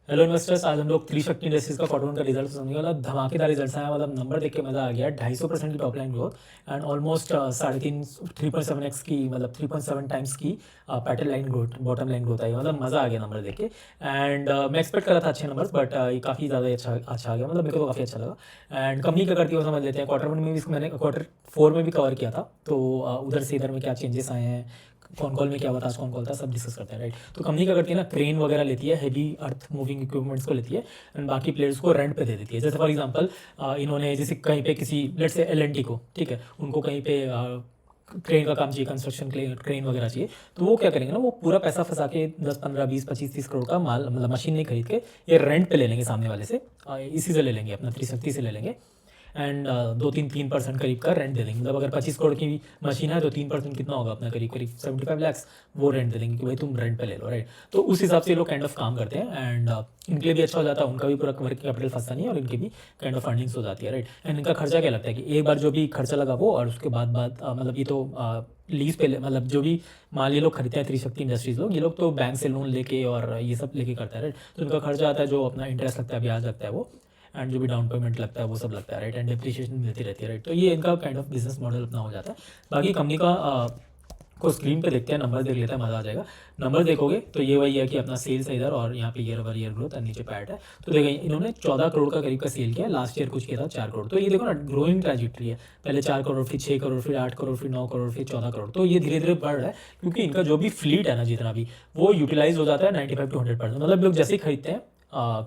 Hello investors, आज हम लोग त्रिशक्ति इंडस्ट्रीज का क्वार्टर वन का रिजल्ट समझने वाला धमाकेदार रिजल्ट्स आया। मतलब नंबर देख के मजा आ गया। 250% की top line growth and almost 3.7x की, मतलब 3.7 टाइम्स की pattern line growth, bottom line growth आई। मतलब मजा आ गया नंबर देख के। एंड मैं एक्सपेक्ट कर रहा था अच्छे नंबर्स, बट ये काफ़ी ज़्यादा अच्छा आ गया। मतलब मेरे को तो काफ़ी अच्छा लगा। एंड कंपनी क्या करती है वो समझ लेते हैं। क्वार्टर वन में भी इसको मैंने क्वार्टर फोर में भी कवर किया था, तो उधर से इधर में क्या चेंजेस आए हैं, कौन कॉल में क्या हुआ था, आज कौन कॉल था, सब डिस्कस करते हैं, राइट। तो कंपनी क्या करती है ना, क्रेन वगैरह लेती है, हैवी अर्थ मूविंग इक्विपमेंट्स को लेती है एंड बाकी प्लेयर्स को रेंट पे दे देती है। जैसे फॉर एग्जांपल इन्होंने जैसे कहीं पे किसी लेट्स से एल को, ठीक है, उनको कहीं पे क्रेन का काम चाहिए, कंस्ट्रक्शन क्रेन वगैरह चाहिए, तो वो क्या करेंगे ना, वो पूरा पैसा फंसा के 10 15 20 25 30 करोड़ का माल, मतलब मशीन नहीं खरीद के ये रेंट पे ले लेंगे सामने वाले से, इसी से ले लेंगे, अपना त्रिशक्ति से ले लेंगे एंड 2-3% करीब का रेंट दे देंगे। मतलब अगर 25 करोड़ की मशीन है तो 3% कितना होगा अपना, करीब करीब 75 lakhs वो रेंट दे देंगे कि भाई तुम रेंट पे ले लो, राइट। तो उस हिसाब से ये लोग काइंड ऑफ काम करते हैं एंड इनके लिए भी अच्छा हो जाता है, उनका भी पूरा वर्किंग कैपिटल फंसता नहीं है और इनकी भी काइंड ऑफ फंडिंग्स हो जाती है, राइट। एंड इनका खर्चा क्या लगता है कि एक बार जो भी खर्चा लगा वो, और उसके बाद मतलब ये तो लीज पे मतलब जो भी माल ये लोग खरीदते हैं त्रिशक्ति इंडस्ट्रीज लोग, ये लोग तो बैंक से लोन लेके और ये सब लेके करता है, राइट। तो इनका खर्चा आता है, जो अपना इंटरेस्ट लगता है, ब्याज लगता है वो, एंड जो भी डाउन पेमेंट लगता है वो सब लगता है, राइट। एंड डिप्रिशिएशन मिलती रहती है, राइट। तो ये इनका काइंड ऑफ बिजनेस मॉडल अपना हो जाता है। बाकी कंपनी का को स्क्रीन पे देखते हैं, नंबर देख लेते हैं, मज़ा आ जाएगा। नंबर देखोगे तो ये वही है कि अपना सेल्स है इधर, और यहाँ पे ईयर ओवर ईयर ग्रोथ, और नीचे पैट है। तो देखिए इन्होंने 14 करोड़ का करीब का सेल किया, लास्ट ईयर कुछ किया था 4 करोड़। तो ये देखो ना, ग्रोइंग ट्रैजेक्टरी है। पहले 4 करोड़, फिर 6 करोड़, फिर 8 करोड़, फिर 9 करोड़, फिर 14 करोड़। तो ये धीरे धीरे बढ़ रहा है, क्योंकि इनका जो भी फ्लीट है ना, जितना भी, वो यूटिलाइज हो जाता है 95 to 100%। मतलब लोग जैसे ही खरीदते हैं,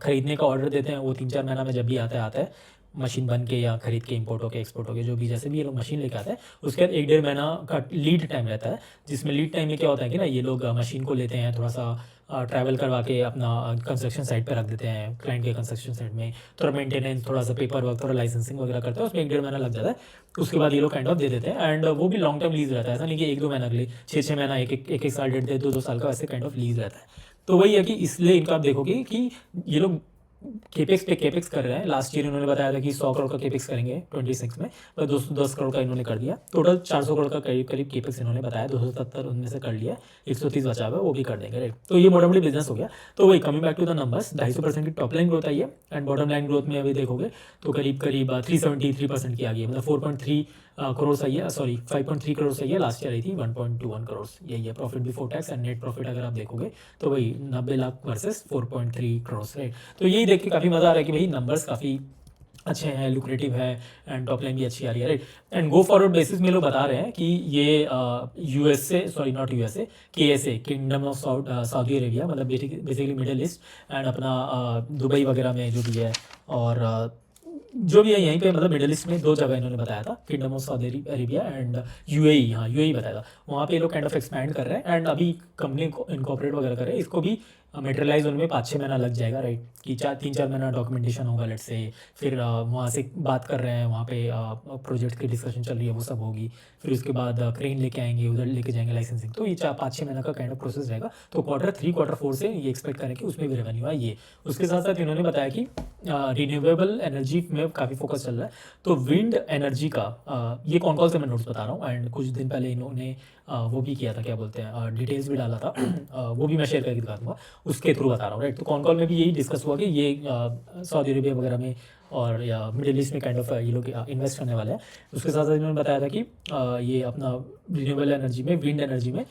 खरीदने का ऑर्डर देते हैं, वो 3-4 महीना में जब भी आता है मशीन बन के या खरीद के, इंपोर्ट होके, एक्सपोर्ट होके, जो भी जैसे भी ये लोग मशीन लेके आते हैं, उसके बाद 1-1.5 महीना का लीड टाइम रहता है। जिसमें लीड टाइम में क्या होता है कि ना, ये लोग मशीन को लेते हैं, थोड़ा सा ट्रैवल करवा के अपना कंस्ट्रक्शन साइट पे रख देते हैं, क्लाइंट के कंस्ट्रक्शन साइट में, थोड़ा मेंटेनेंस, थोड़ा सा पेपर वर्क, थोड़ा लाइसेंसिंग वगैरह करते हैं, उसमें 1-1.5 महीना लग जाता है। उसके बाद ये लोग काइंड ऑफ दे देते हैं, एंड वो भी लॉन्ग टर्म लीज रहता है, ऐसा नहीं कि 1-2 महीना के लिए, 6-6 महीना, एक साल, 1.5 2 2 साल का, वैसे काइंड ऑफ लीज रहता है। तो वही है कि इसलिए इनका आप देखोगे कि ये लोग केपेक्स पे केपेक्स कर रहे हैं। लास्ट ईयर इन्होंने बताया था कि 100 करोड़ का केपेक्स करेंगे 26 में, पर 210 करोड़ का इन्होंने कर दिया। टोटल 400 करोड़ का करीब करीब केपेक्स इन्होंने बताया, 270 उनमें से कर लिया, 130 बचा हुआ है, वो भी कर देंगे, राइट। तो ये मोटा मोटी बिजनेस हो गया। तो वही coming back to the numbers, 250% की टॉप लाइन ग्रोथ आई है, एंड बॉटम लाइन ग्रोथ में अभी देखोगे तो करीब करीब 373% की आ गई है। मतलब 4.3 करोड़ सही है, सॉरी 5.3 करोड़ सही है, लास्ट ईयर आई थी 1.21 करोड़, यही है profit before tax. And net profit अगर आप देखोगे तो वही 90 लाख वर्सेस 4.3 करोड़, राइट। तो यही देख के काफ़ी मज़ा आ रहा है कि भाई नंबर्स काफ़ी अच्छे हैं, लुक्रेटिव है, एंड टॉप लाइन भी अच्छी आ रही है, right. And go forward basis में लोग बता रहे हैं कि ये USA, sorry not USA, KSA, kingdom of Saudi Arabia, मतलब बेसिकली मिडिल ईस्ट, एंड अपना दुबई वगैरह में जो भी है, और जो भी है यहीं पे, मतलब मिडिल ईस्ट में 2 जगह इन्होंने बताया था, kingdom of Saudi Arabia and UAE. हाँ, यूएई बताया था। वहाँ पे ये लोग काइंड ऑफ एक्सपैंड कर रहे हैं, एंड अभी कंपनी को इनकॉर्पोरेट वगैरह कर रहे हैं। इसको भी मेटेरियलाइज होने में 5-6 महीना लग जाएगा, राइट। कि 3-4 महीना डॉक्यूमेंटेशन होगा लेट से, फिर वहाँ से बात कर रहे हैं, वहाँ पे प्रोजेक्ट की डिस्कशन चल रही है, वो सब होगी। फिर उसके बाद क्रेन लेके आएंगे, उधर लेके जाएंगे लाइसेंसिंग। तो ये 4-5-6 महीना का काइंड ऑफ प्रोसेस रहेगा। तो Q3 Q4 से ये एक्सपेक्ट करें कि उसमें भी रेवेन्यू आए ये। उसके साथ साथ इन्होंने बताया कि रिन्यूएबल एनर्जी में काफ़ी फोकस चल रहा है। तो विंड एनर्जी का ये कौन कौन से मैं नोट्स बता रहा हूँ, एंड कुछ दिन पहले इन्होंने वो भी किया था, क्या बोलते हैं, डिटेल्स भी डाला था। वो भी मैं शेयर करके दिखा दूँगा, उसके थ्रू बता रहा हूँ, राइट। तो कॉन कॉल में भी यही डिस्कस हुआ कि ये सऊदी अरेबिया वगैरह में और या मिडिल ईस्ट में काइंड ऑफ ये लोग इन्वेस्ट करने वाले हैं। उसके साथ साथ इन्होंने बताया था कि ये अपना रिन्यूएबल एनर्जी में, विंड एनर्जी में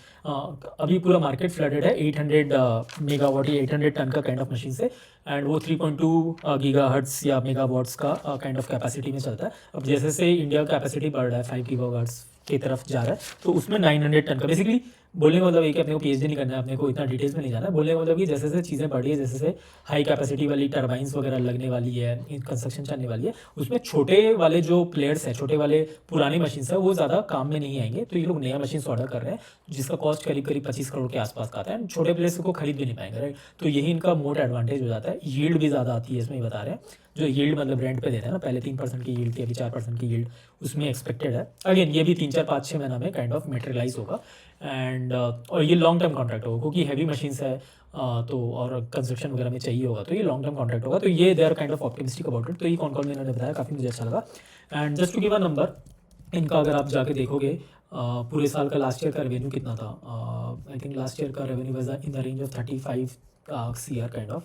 अभी पूरा मार्केट फ्लडेड है 800 मेगावाट या 800 टन का काइंड ऑफ मशीन से, एंड वो 3.2 गीगाहर्ट्ज़ या मेगावाट्स का काइंड ऑफ कैपेसिटी में चलता है। अब जैसे जैसे इंडिया का कैपेसिटी बढ़ रहा है, 5 गीगाहर्ट्ज़ की तरफ जा रहा है, तो उसमें 900 टन का, बेसिकली बोलने का मतलब ये कि अपने को पीएचडी नहीं करना है, अपने को इतना डिटेल्स में नहीं जाना है। बोलने का मतलब कि जैसे जैसे चीज़ें बढ़ रही है, जैसे जैसे हाई कैपेसिटी वाली टर्बाइंस वगैरह लगने वाली है, कंस्ट्रक्शन चलने वाली है, उसमें छोटे वाले जो प्लेयर्स हैं, छोटे वाले पुरानी मशीन है, वो ज़्यादा काम में नहीं आएंगे। तो ये लोग नया मशीन ऑर्डर कर रहे हैं, जिसका कॉस्ट करीब करीब 25 करोड़ के आसपास का आता है, छोटे प्लेयर्स को खरीद भी नहीं पाएंगे, राइट। तो यही इनका मोट एडवांटेज हो जाता है। यील्ड भी ज़्यादा आती है, इसमें ही बता रहे हैं। जो यील्ड मतलब रेंट पे देते हैं ना, पहले 3% की यील्ड थी, अभी 4% की यील्ड उसमें एक्सपेक्टेड है। अगेन ये भी 3-4-5-6 महीना में काइंड ऑफ मेटेरियलाइज होगा, एंड और ये लॉन्ग टर्म कॉन्ट्रैक्ट होगा, क्योंकि हैवी मशीन्स है, तो और कंस्ट्रक्शन वगैरह में चाहिए होगा, तो ये लॉन्ग टर्म कॉन्ट्रैक्ट होगा। तो ये they are kind of optimistic about it. तो ये कौन कौन में इन्होंने बताया, काफ़ी मुझे अच्छा लगा। And just to give a number, इनका अगर आप जाके देखोगे पूरे साल का, लास्ट ईयर का रेवेन्यू कितना था, आई थिंक लास्ट ईयर का revenue was in the range of 35 CR kind of,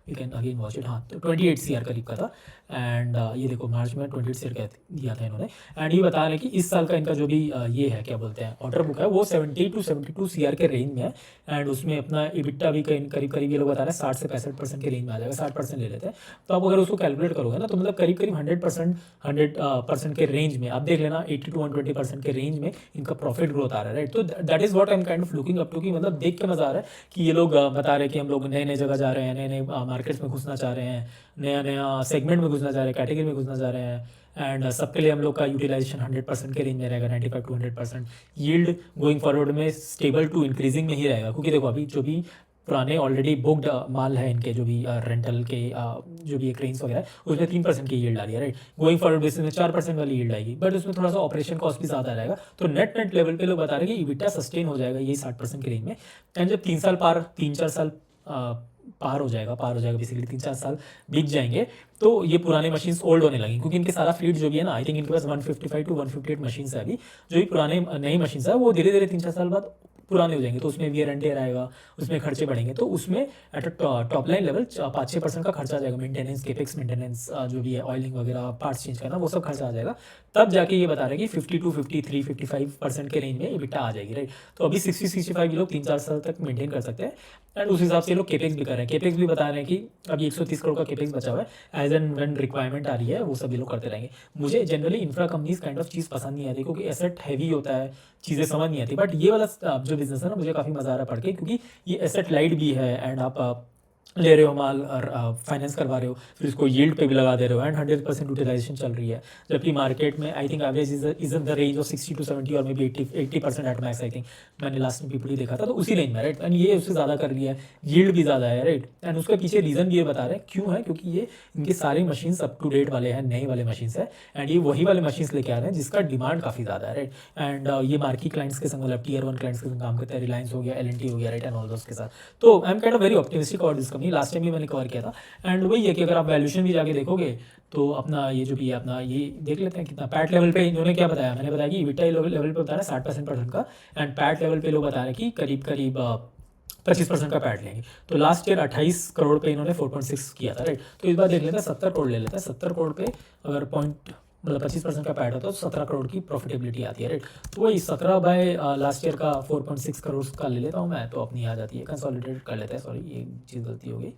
you can again watch it. हाँ, तो 28 CR करीब का था। एंड ये देखो मार्च में 28 CR का दिया था इन्होंने। एंड ये बता रहे हैं कि इस साल का इनका जो भी ये है क्या बोलते हैं ऑर्डर बुक है वो 70 to 72 CR के रेंज में है। एंड उसमें अपना EBITDA भी करीब करीब ये लोग बता रहे हैं 60 से 65% के रेंज में आ जाएगा, 60% ले लेते हैं। तो आप अगर उसको कैलकुलेट करोगे ना तो मतलब करीब करीब 100% के रेंज में आप देख लेना, 80 to 120% के रेंज में इनका प्रॉफिट ग्रोथ आ रहा है, राइट। तो that is what I am kind of looking up to, कि मतलब देख के मजा आ रहा है कि ये लोग बता रहे हैं कि हम लोग नए नए जगह जा रहे हैं, नए नए मार्केट्स में घुसना चाह रहे हैं, नया नया सेगमेंट में घुसना चाह रहे हैं, कैटेगरी में घुसना चाह रहे हैं। एंड सबके लिए हम लोग का यूटिलाइजेशन 100% के रेंज में रहेगा, 95 to 100%। यील्ड गोइंग फॉरवर्ड में स्टेबल टू इंक्रीजिंग में ही रहेगा, क्योंकि देखो अभी जो भी पुराने ऑलरेडी बुक्ड माल है इनके, जो भी रेंटल के जो भी क्रेन्स वगैरह है, उसमें 3% की यील्ड आ रही है, राइट। गोइंग फॉरवर्ड बेसिस में 4% वाली यील्ड आएगी, बट उसमें थोड़ा सा ऑपरेशन कॉस्ट भी ज़्यादा रहेगा। तो नेट नेट लेवल पे लोग बता रहे हैं कि EBITDA सस्टेन हो जाएगा ये 60% के रेंज में। एंड जब 3 4 साल पार हो जाएगा बेसिकली 3 4 साल बीत जाएंगे, तो ये पुराने मशीन्स ओल्ड होने लगेंगे, क्योंकि इनके सारा फ्लीट जो भी है ना, आई थिंक इनके पास 155 to 158 मशीन्स है अभी। जो भी पुराने नई मशीन्स है वो धीरे धीरे 3 4 साल बाद पुराने हो जाएंगे, तो उसमें वियर एंड टेयर आएगा, उसमें खर्चे बढ़ेंगे, तो उसमें at a top line level 5-6% का खर्चा आ जाएगा। मेंटेनेंस, केपेक्स मेंटेनेंस जो भी है, ऑयलिंग वगैरह, पार्ट्स चेंज करना, वो सब खर्चा आ जाएगा। तब जाके ये बता रहे हैं कि 50 to 53 55% के रेंज में EBITDA आ जाएगी, राइट। तो अभी 60-65 ये लोग 3 4 साल तक मेंटेन कर सकते हैं। एंड उस हिसाब से ये लोग केपेक्स भी कर रहे हैं। केपेक्स भी बता रहे हैं कि अभी 130 करोड़ का केपेक्स बचा हुआ है, एज एंड व्हेन रिक्वायरमेंट आ रही है वो सब ये लोग करते रहेंगे। मुझे generally infra companies kind of चीज़ पसंद नहीं आती, क्योंकि एसेट हैवी होता है, चीज़ें समझ नहीं आती। बट ये वाला जो बिजनेस है ना, मुझे काफ़ी मज़ा आ रहा है पढ़ के, क्योंकि ये एसेट लाइट भी है, एंड आप ले रहे हो माल और फाइनेंस करवा रहे हो, फिर उसको यील्ड पे भी लगा दे रहे हो, एंड 100% यूटिलाइजेशन चल रही है। जबकि मार्केट में I think average is in the range of 60 to 70 और may be 80% at max. I think मैंने लास्ट में पीपीटी देखा था, तो उसी रेंज में, राइट। एंड ये उससे ज़्यादा कर लिया है, यील्ड भी ज़्यादा है, राइट। एंड उसके पीछे रीज़न भी ये बता रहे हैं क्यों है, क्योंकि ये इनके सारे मशीन्स अप टू डेट वाले हैं, नए वाले मशीन्स है, एंड ये वही वाले मशीन्स लेके आ रहे हैं जिसका डिमांड काफ़ी ज़्यादा है, राइट। एंड ये मार्की क्लाइंट्स के संग, मतलब Tier 1 क्लाइंट्स के संग काम करते हैं, रिलायंस हो गया, L&T हो गया, राइट, एंड ऑल दोस के साथ। तो आई am kind of very optimistic about this company. Last time भी मैंने कवर किया था। एंड वही है कि अगर आप वैल्यूशन भी जाके देखोगे तो अपना ये जो भी है, अपना ये देख लेते हैं कितना पैट लेवल पे इन्होंने क्या बताया। मैंने बताया कि EBITDA लेवल पे बता रहे हैं 60% का, एंड पैट लेवल पे लोग बता रहे हैं कि करीब करीब 25% का पैट लेंगे। तो लास्ट ईयर 28 करोड़ पे इन्होंने 4.6 किया था, राइट। तो इस बार देख लेते हैं 70 करोड़ ले लेते हैं। 70 करोड़ पे अगर मतलब 25% का पैट होता है तो 17 करोड़ की प्रॉफिटेबिलिटी आती है, राइट। तो वही 17 बाय लास्ट ईयर का 4.6 करोड़ का ले लेता हूँ मैं, तो अपनी आ जाती है, कंसोलिडेट कर लेते हैं। सॉरी, ये चीज़ गलती हो गई।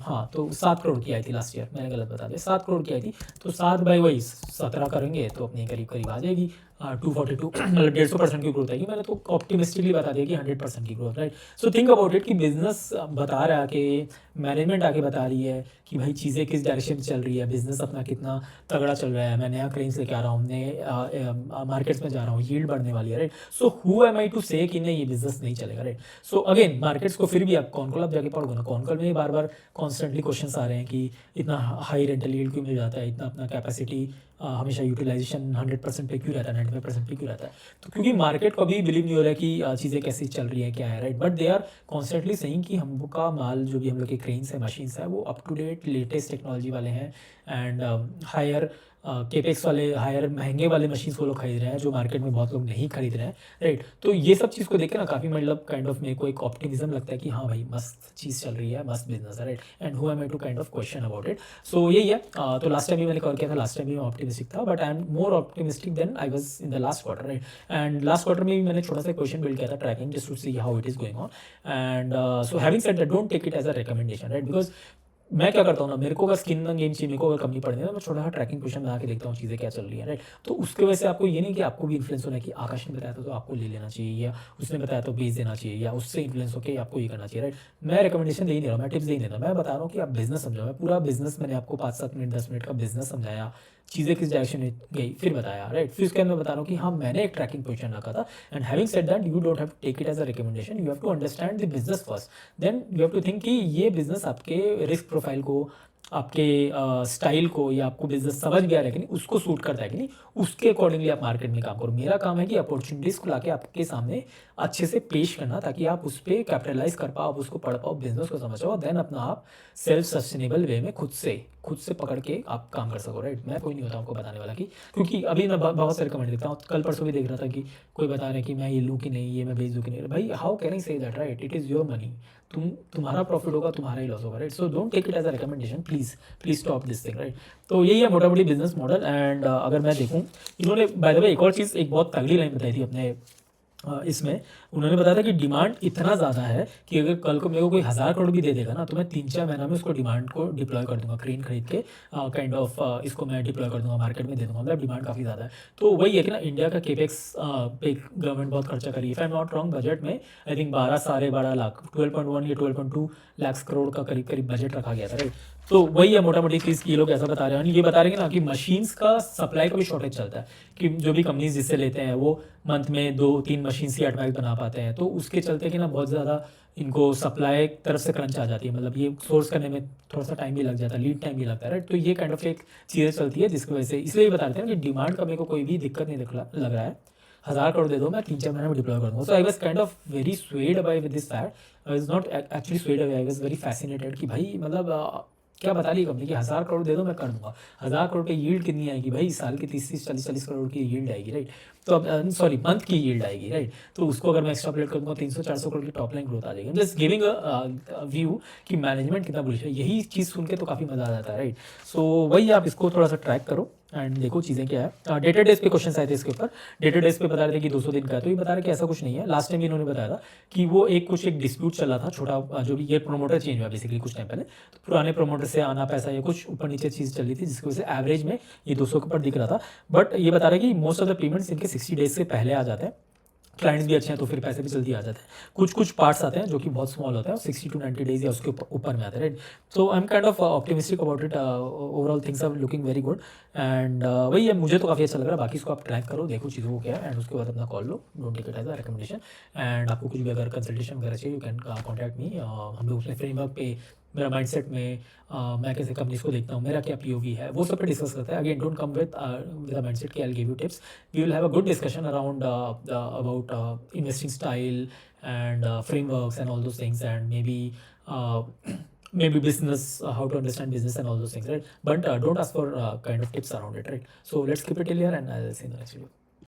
हाँ, तो 7 करोड़ की आई थी लास्ट ईयर, मैंने गलत बता दिया, 7 करोड़ की आई थी। तो 7 बाई वही 17 करेंगे तो अपनी करीब करीब आ जाएगी 242, मतलब 150% की ग्रोथ आएगी। मैंने तो ऑप्टिमिस्टिकली बता दिया कि 100% की growth, right. So think about it कि बिजनेस बता रहा है कि मैनेजमेंट आके बता रही है कि भाई चीज़ें किस डायरेक्शन में चल रही है, बिजनेस अपना कितना तगड़ा चल रहा है, मैं नया क्रेन्स लेके आ रहा हूँ, नए मार्केट्स में जा रहा हूँ, यील्ड बढ़ने वाली है, right. So who am I to say कि नहीं ये बिजनेस नहीं चलेगा, राइट। सो अगेन मार्केट्स को फिर भी आप कॉनकॉल आप जाके पढ़ोगे ना, कॉनकॉल में बार बार कॉन्स्टेंटली क्वेश्चन आ रहे हैं कि इतना हाई रेंटल यील्ड क्यों मिल जाता है, इतना अपना कैपेसिटी हमेशा यूटिलाइजेशन 100% पे क्यों रहता है, 95% पे क्यों रहता है। तो क्योंकि मार्केट को अभी बिलीव नहीं हो रहा है कि चीज़ें कैसी चल रही है, क्या है, right. But they are constantly saying कि हम का माल जो भी हम लोग के क्रेन्स है, मशीन्स है, वो up to date latest technology वाले हैं, एंड हायर केपेक्स वाले, हायर महंगे वाले मशीन्स वो लोग खरीद रहे हैं जो मार्केट में बहुत लोग नहीं खरीद रहे हैं, राइट। तो ये सब चीज़ को देख के ना काफ़ी मतलब काइंड ऑफ मेरे को एक ऑप्टिमिज्म लगता है कि हाँ भाई मस्त चीज़ चल रही है, मस्त बिजनेस है, right. And who am I to kind of question about it. So यही है। तो लास्ट टाइम भी मैंने कॉल किया था, लास्ट टाइम भी मैं ऑप्टिमिस्टिक था, but I am more optimistic than I was in the last quarter, right. And last quarter में भी मैंने छोटा सा क्वेश्चन बिल्ड किया था, tracking, just to see how it is going on. And so having said that, don't take it as a recommendation, right. Because मैं क्या करता हूँ ना, मेरे को अगर स्किन इन गेम चाहिए, मेरे को अगर कंपनी पढ़नी है तो मैं छोटा सा ट्रैकिंग क्वेश्चन बना के देखता हूँ चीज़ें क्या चल रही है, राइट। तो उसके वजह से आपको ये नहीं कि आपको भी इन्फ्लुएंस होना है कि आकाश ने बताया था तो आपको ले लेना चाहिए, या उसने बताया तो बेच देना चाहिए, या उससे इन्फ्लुएंस होकर आपको ये करना चाहिए, राइट। मैं रिकमेंडेशन दे ही नहीं रहा, मैं टिप्स दे ही नहीं रहा, मैं बता रहा हूँ कि आप बिजनेस समझो। मैं पूरा बिजनेस मैंने आपको 5-7 मिनट 10 मिनट का बिजनेस समझाया, चीज़ें किस डायरेक्शन में गई फिर बताया, राइट। फिर उसके अंदर बता रहा हूँ कि हाँ मैंने एक ट्रैकिंग पोजीशन रखा था। And having said that, you don't have to take it as a recommendation, you have to understand the business first, then you have to think कि ये बिजनेस आपके रिस्क प्रोफाइल को, आपके स्टाइल को, या आपको बिजनेस समझ गया है कि नहीं, उसको सूट करता है कि नहीं, उसके अकॉर्डिंगली आप मार्केट में काम करो। मेरा काम है कि अपॉर्चुनिटीज़ को लाके आपके सामने अच्छे से पेश करना, ताकि आप उस पर कैपिटलाइज कर पाओ, आप उसको पढ़ पाओ, बिजनेस को समझ पाओ, देन अपना आप सेल्फ सस्टेनेबल वे में खुद से पकड़ के आप काम कर सको, राइट। मैं कोई नहीं होता आपको बताने वाला कि, क्योंकि अभी मैं बहुत सारे कमेंट देखता हूँ, कल परसों भी देख रहा था कि कोई बता रहे हैं कि मैं ये लूँ कि नहीं, ये मैं भेज दूँ कि नहीं। भाई how can I say that, right. It is your money, तुम्हारा प्रॉफिट होगा, तुम्हारा ही लॉस होगा, right? So don't take it as a recommendation, please stop this thing, right? तो यही है मोटा मोटी बिजनेस मॉडल। एंड अगर मैं देखूँ, इन्होंने बाय द वे एक और चीज़, एक बहुत तगड़ी लाइन बताई थी अपने इसमें उन्होंने बताया था कि डिमांड इतना ज़्यादा है कि अगर कल को मेरे को कोई 1000 करोड़ भी दे देगा ना, तो मैं 3-4 महीना में उसको डिमांड को डिप्लॉय कर दूंगा, क्रेन खरीद के काइंड ऑफ इसको मैं डिप्लॉय कर दूंगा, मार्केट में दे दूंगा। मतलब डिमांड काफ़ी ज़्यादा है। तो वही है कि ना, इंडिया का केपेक्स पे गवर्नमेंट बहुत खर्चा करी। If I am not wrong, budget में आई थिंक 12-12.5 लाख, 12.1 या 12.2 लाख करोड़ का करीब करीब बजट रखा गया था, राइट? तो वही है मोटा मोटी चीज़ की ये लोग ऐसा बता रहे हैं। ये बता रहे हैं ना कि मशीन्स का सप्लाई का भी शॉर्टेज चलता है, कि जो भी कंपनीज जिससे लेते हैं वो मंथ में 2-3 मशीन ही ऑटोमेटिक बना पाते हैं। तो उसके चलते कि ना बहुत ज़्यादा इनको सप्लाई तरफ से क्रंच आ जाती है। मतलब ये सोर्स करने में थोड़ा सा टाइम भी लग जाता है, लीड टाइम भी लगता है, राइट? तो ये काइंड ऑफ एक चीज़ें चलती है, जिसकी वजह से इसलिए बता रहे हैं कि डिमांड का मेरे को कोई भी दिक्कत नहीं लग रहा है। 1000 करोड़ दे दो, मैं 3-4 महीने में डिप्लॉय कर दूँगा। So I was kind of very swayed away with this fact. I was not actually swayed away, I was very fascinated कि भाई मतलब क्या बता रही कंपनी कि 1000 करोड़ दे दो, मैं कर दूंगा। 1000 करोड़ की यील्ड कितनी आएगी भाई? साल की 30-40 करोड़ की यील्ड आएगी, राइट? तो अब सॉरी, मंथ की यील्ड आएगी, राइट? तो उसको अगर मैं एक्स्ट्रापोलेट करूँगा, 300-400 करोड़ की टॉप लाइन ग्रोथ आ जाएगी। जस्ट गिविंग अ व्यू कि मैनेजमेंट कितना बुलिश है। यही चीज़ सुन के तो काफ़ी मज़ा आ जाता है, राइट? सो वही आप इसको थोड़ा सा ट्रैक करो एंड देखो चीज़ें क्या है। डेटेड डेज पे क्वेश्चन आए थे इसके ऊपर। डेटेड डेज पे बता रहे थे कि 200 दिन का है, तो ये बता रहे कि ऐसा कुछ नहीं है। लास्ट टाइम इन्होंने बताया था कि वो एक डिस्प्यूट चल रहा था छोटा, जो भी ये प्रोमोटर चेंज हुआ बेसिकली कुछ टाइम पहले, तो पुराने प्रोमोटर से आना पैसा या कुछ ऊपर नीचे चीज़ चल रही थी, जिसकी वजह से एवरेज में ये 200 के ऊपर दिख रहा था। बट ये बता रहे कि मोस्ट ऑफ द पेमेंट्स इनके 60 डेज से पहले आ जाते हैं। क्लाइंट्स भी अच्छे हैं तो फिर पैसे भी जल्दी आ जाते हैं। कुछ पार्ट्स आते हैं जो कि बहुत स्मॉल होते हैं, 60 to 90 डेज या उसके ऊपर में आते हैं, right? So I am kind of optimistic about it. Overall things are looking very good. And वही है, मुझे तो काफ़ी अच्छा लग रहा है। बाकी इसको आप ट्रैक करो, देखो चीज़ों को क्या है, एंड उसके बाद अपना कॉल लो। Don't take it as a recommendation. And आपको कुछ भी अगर कंसल्टेशन वगैरह चाहिए, यू कैन कॉन्टैक्ट मी। हम लोग अपने फ्रेमवर्क पे, मेरा माइंडसेट में मैं कैसे कंपनीज को देखता हूँ, मेरा क्या पीओवी है, वो सब पे डिस्कस करते हैं। Again don't come with a mindset कि I will give you tips. We will have a good discussion around about investing style and frameworks and all those things, and maybe business, how to understand business and all those things, right? But don't ask for kind of tips around it, right? So let's keep it till here, and I'll see you in the next video.